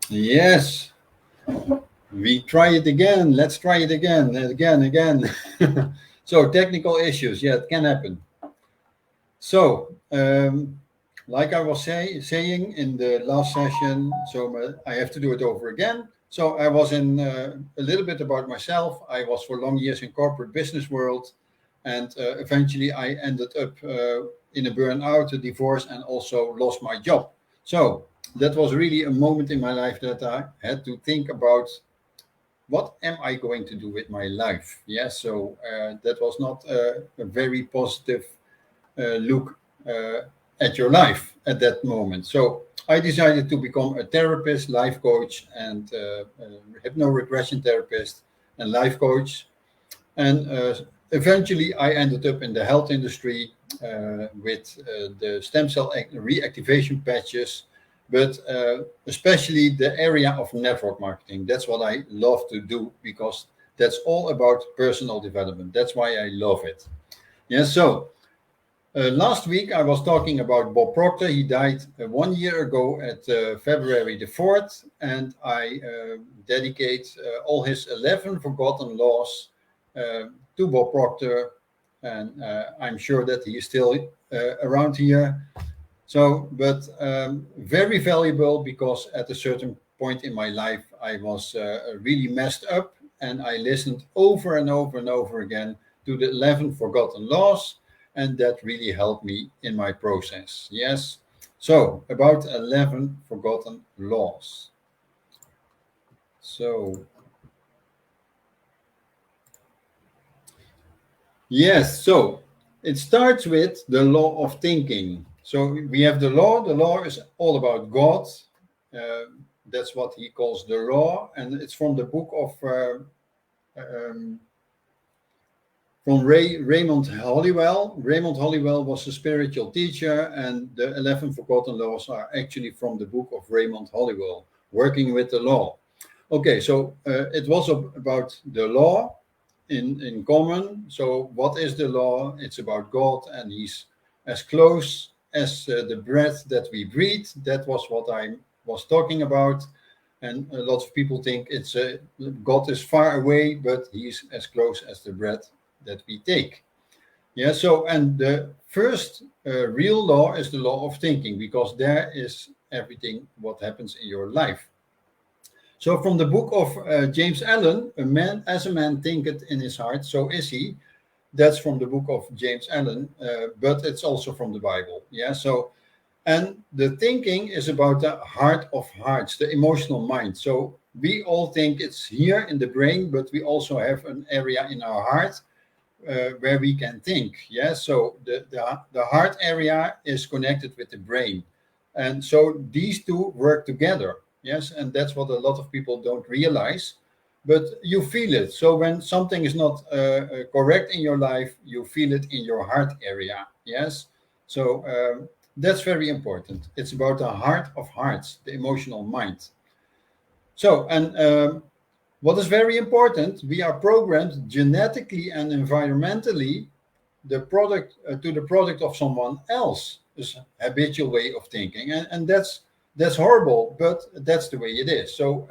Yes, we try it again. Let's try it again, again. So technical issues, yeah, it can happen. So, like I was saying in the last session, so I have to do it over again. So I was in a little bit about myself. I was for long years in corporate business world, and eventually I ended up in a burnout, a divorce, and also lost my job. So that was really a moment in my life that I had to think about what am I going to do with my life. Yes, so that was not a very positive look at your life at that moment. So I decided to become a therapist, life coach, and hypno regression therapist and life coach. And eventually, I ended up in the health industry with the stem cell reactivation patches, but especially the area of network marketing. That's what I love to do because that's all about personal development. That's why I love it. Yeah, so last week, I was talking about Bob Proctor. He died 1 year ago at February the 4th, and I dedicate all his 11 forgotten laws to Bob Proctor, and I'm sure that he is still around here. So, but very valuable because at a certain point in my life, I was really messed up, and I listened over and over and over again to the 11 forgotten laws, and that really helped me in my process. Yes. So, about 11 forgotten laws. So, yes. So, it starts with the law of thinking. So, we have the law. The law is all about God. Uh, that's what he calls the law, and it's from the book of um, from Raymond Holliwell. Raymond Holliwell was a spiritual teacher, and the 11 Forgotten Laws are actually from the book of Raymond Holliwell, Working with the Law. Okay, so it was about the law in common. So, what is the law? It's about God, and He's as close as the breath that we breathe. That was what I was talking about. And a lot of people think it's God is far away, but He's as close as the breath that we take. Yeah. So, and the first real law is the law of thinking, because there is everything what happens in your life. So, from the book of James Allen, a man as a man thinketh in his heart, so is he. That's from the book of James Allen, but it's also from the Bible. Yeah. So, and the thinking is about the heart of hearts, the emotional mind. So we all think it's here in the brain, but we also have an area in our heart where we can think. Yeah. So the heart area is connected with the brain. And so these two work together. Yes. And that's what a lot of people don't realize. But you feel it. So when something is not correct in your life, you feel it in your heart area. Yes. So that's very important. It's about the heart of hearts, the emotional mind. So, and what is very important, we are programmed genetically and environmentally to the product of someone else, this habitual way of thinking, and that's horrible, but that's the way it is. So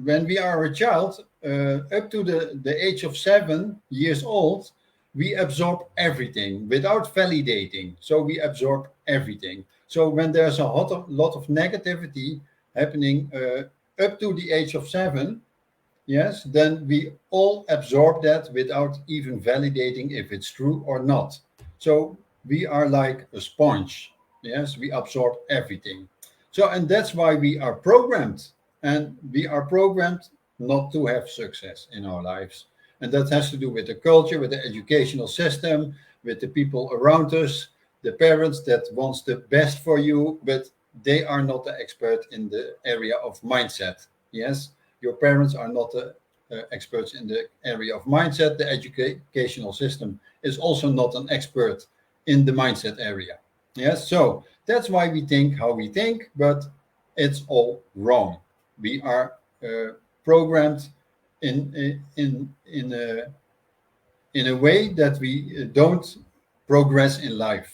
when we are a child, up to the age of 7 years old, we absorb everything without validating. So we absorb everything. So when there's a lot of negativity happening up to the age of 7, yes, then we all absorb that without even validating if it's true or not. So we are like a sponge. Yes, we absorb everything. So, and that's why we are programmed. And we are programmed not to have success in our lives. And that has to do with the culture, with the educational system, with the people around us, the parents that wants the best for you, but they are not the expert in the area of mindset. Yes, your parents are not the experts in the area of mindset. The educational system is also not an expert in the mindset area. Yes, so that's why we think how we think, but it's all wrong. We are programmed in a way that we don't progress in life.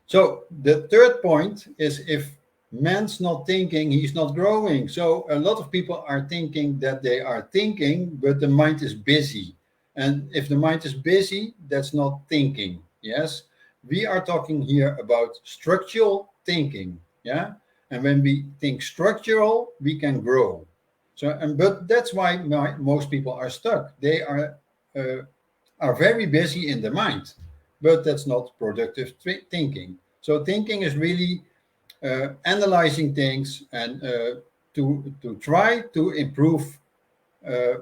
So the third point is if man's not thinking, he's not growing. So a lot of people are thinking that they are thinking, but the mind is busy. And if the mind is busy, that's not thinking. Yes. We are talking here about structural thinking. Yeah. And when we think structural, we can grow. So, and but that's why most people are stuck. They uh, are very busy in the mind, but that's not productive thinking. So thinking is really analyzing things and to try to improve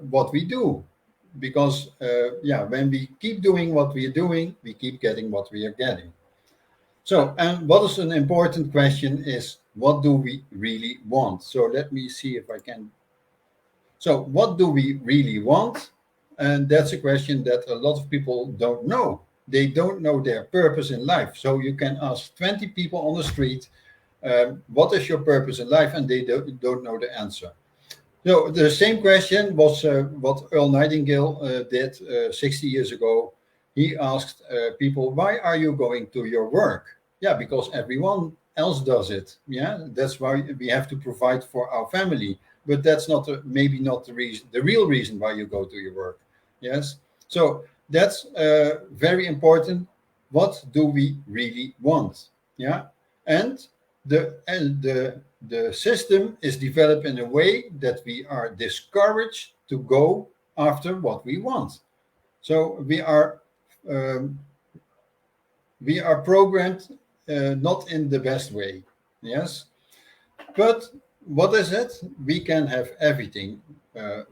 what we do, because yeah, when we keep doing what we are doing, we keep getting what we are getting. So, and what is an important question is, what do we really want? So let me see if I can. So what do we really want? And that's a question that a lot of people don't know. They don't know their purpose in life. So you can ask 20 people on the street, what is your purpose in life? And they don't know the answer. So the same question was what Earl Nightingale did 60 years ago. He asked people, why are you going to your work? Yeah, because everyone else does it. Yeah, that's why we have to provide for our family. But that's not maybe not the reason, the real reason why you go to your work. Yes. So that's very important. What do we really want? Yeah, and the system is developed in a way that we are discouraged to go after what we want. So um, we are programmed not in the best way. Yes, but what is it? We can have everything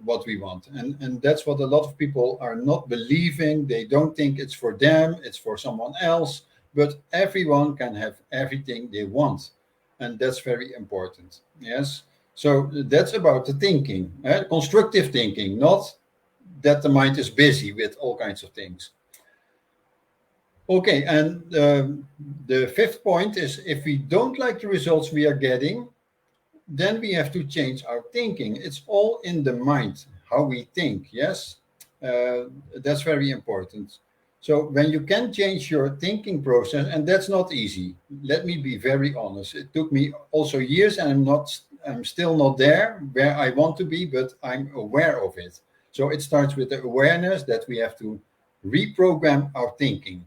what we want, and that's what a lot of people are not believing. They don't think it's for them; it's for someone else. But everyone can have everything they want, and that's very important. Yes. So that's about the thinking, constructive thinking, not that the mind is busy with all kinds of things. Okay, and the fifth point is, if we don't like the results we are getting, then we have to change our thinking. It's all in the mind, how we think. Yes, that's very important. So when you can change your thinking process, and that's not easy. Let me be very honest. It took me also years, and I'm still not there where I want to be, but I'm aware of it. So it starts with the awareness that we have to reprogram our thinking.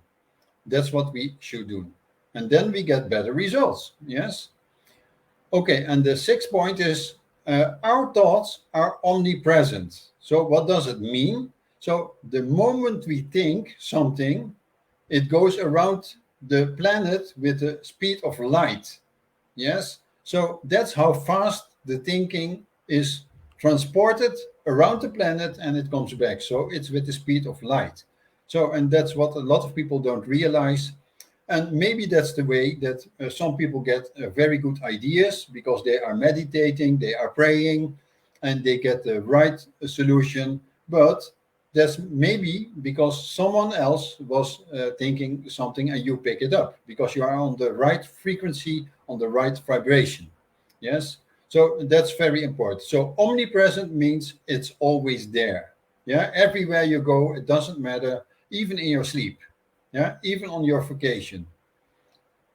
That's what we should do, and then we get better results. Yes. Okay, and the sixth point is, our thoughts are omnipresent. So, what does it mean? So, the moment we think something, it goes around the planet with the speed of light. Yes? So, that's how fast the thinking is transported around the planet and it comes back. So, it's with the speed of light. So, and that's what a lot of people don't realize. And maybe that's the way that some people get very good ideas because they are meditating, they are praying, and they get the right solution. But that's maybe because someone else was thinking something and you pick it up because you are on the right frequency, on the right vibration. Yes. So that's very important. So omnipresent means it's always there. Yeah. Everywhere you go, it doesn't matter, even in your sleep. Yeah. Even on your vacation.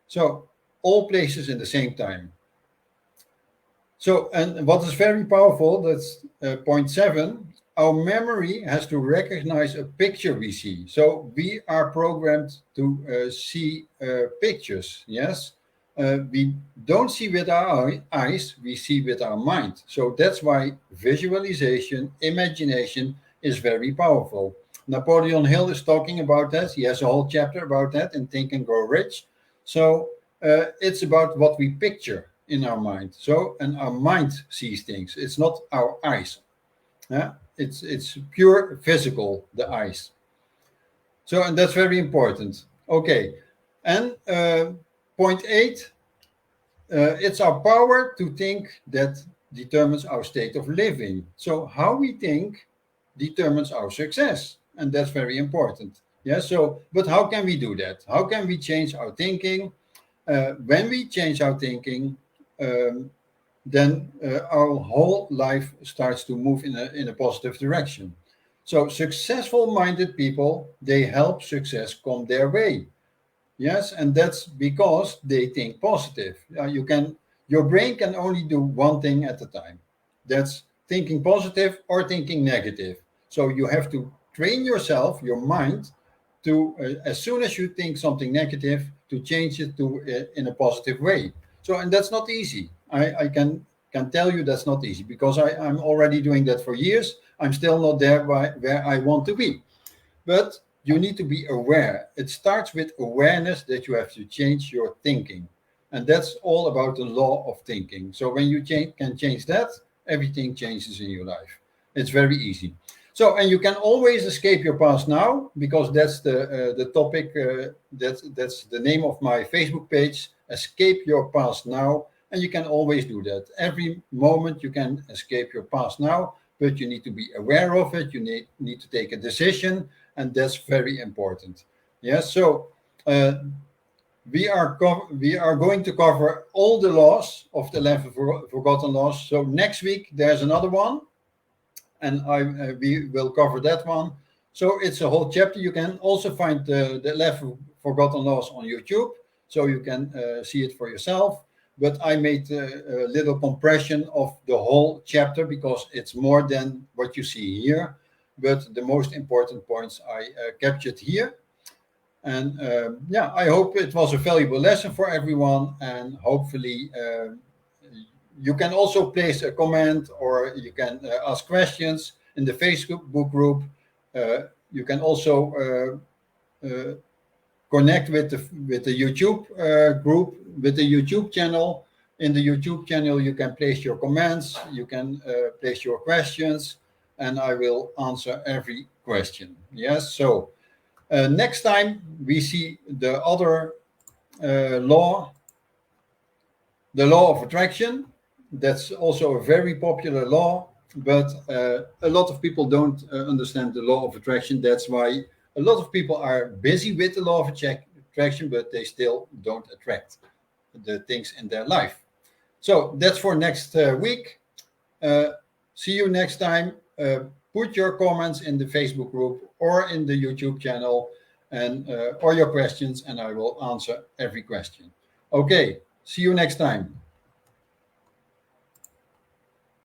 So all places in the same time. So, and what is very powerful, that's point seven, our memory has to recognize a picture we see. So we are programmed to see pictures, yes? We don't see with our eyes, we see with our mind. So that's why visualization, imagination is very powerful. Napoleon Hill is talking about that. He has a whole chapter about that in Think and Grow Rich. So it's about what we picture in our mind. So, and our mind sees things. It's not our eyes. Yeah, it's pure physical, the eyes. So, and that's very important. Okay, and point eight, it's our power to think that determines our state of living. So, how we think determines our success, and that's very important. Yeah. So, but how can we do that? How can we change our thinking? When we change our thinking, um, then our whole life starts to move in a positive direction. So successful minded people, they help success come their way. Yes, and that's because they think positive. Your brain can only do one thing at a time. That's thinking positive or thinking negative. So you have to train yourself, your mind, to as soon as you think something negative, to change it to in a positive way. So, and that's not easy. I can tell you that's not easy because I'm already doing that for years. I'm still not there where I want to be. But you need to be aware. It starts with awareness that you have to change your thinking. And that's all about the law of thinking. So when you can change that, everything changes in your life. It's very easy. So, and you can always escape your past now, because that's the topic. That's the name of my Facebook page. Escape your past now, and you can always do that. Every moment you can escape your past now, but you need to be aware of it. You need to take a decision, and that's very important. Yes. So. We are going to cover all the laws of the 11 forgotten laws. So next week there's another one, and we will cover that one. So it's a whole chapter. You can also find the 11 forgotten laws on YouTube, so you can see it for yourself. But I made a little compression of the whole chapter because it's more than what you see here. But the most important points I captured here. And yeah, I hope it was a valuable lesson for everyone. And hopefully, you can also place a comment, or you can ask questions in the Facebook group. You can also connect with the YouTube group, with the YouTube channel. In the YouTube channel, you can place your comments, you can place your questions, and I will answer every question. Yes, so. Next time we see the other law, the law of attraction. That's also a very popular law, but a lot of people don't understand the law of attraction. That's why a lot of people are busy with the law of attraction, but they still don't attract the things in their life. So that's for next week. See you next time. Put your comments in the Facebook group or in the YouTube channel, and or your questions, and I will answer every question. Okay, see you next time.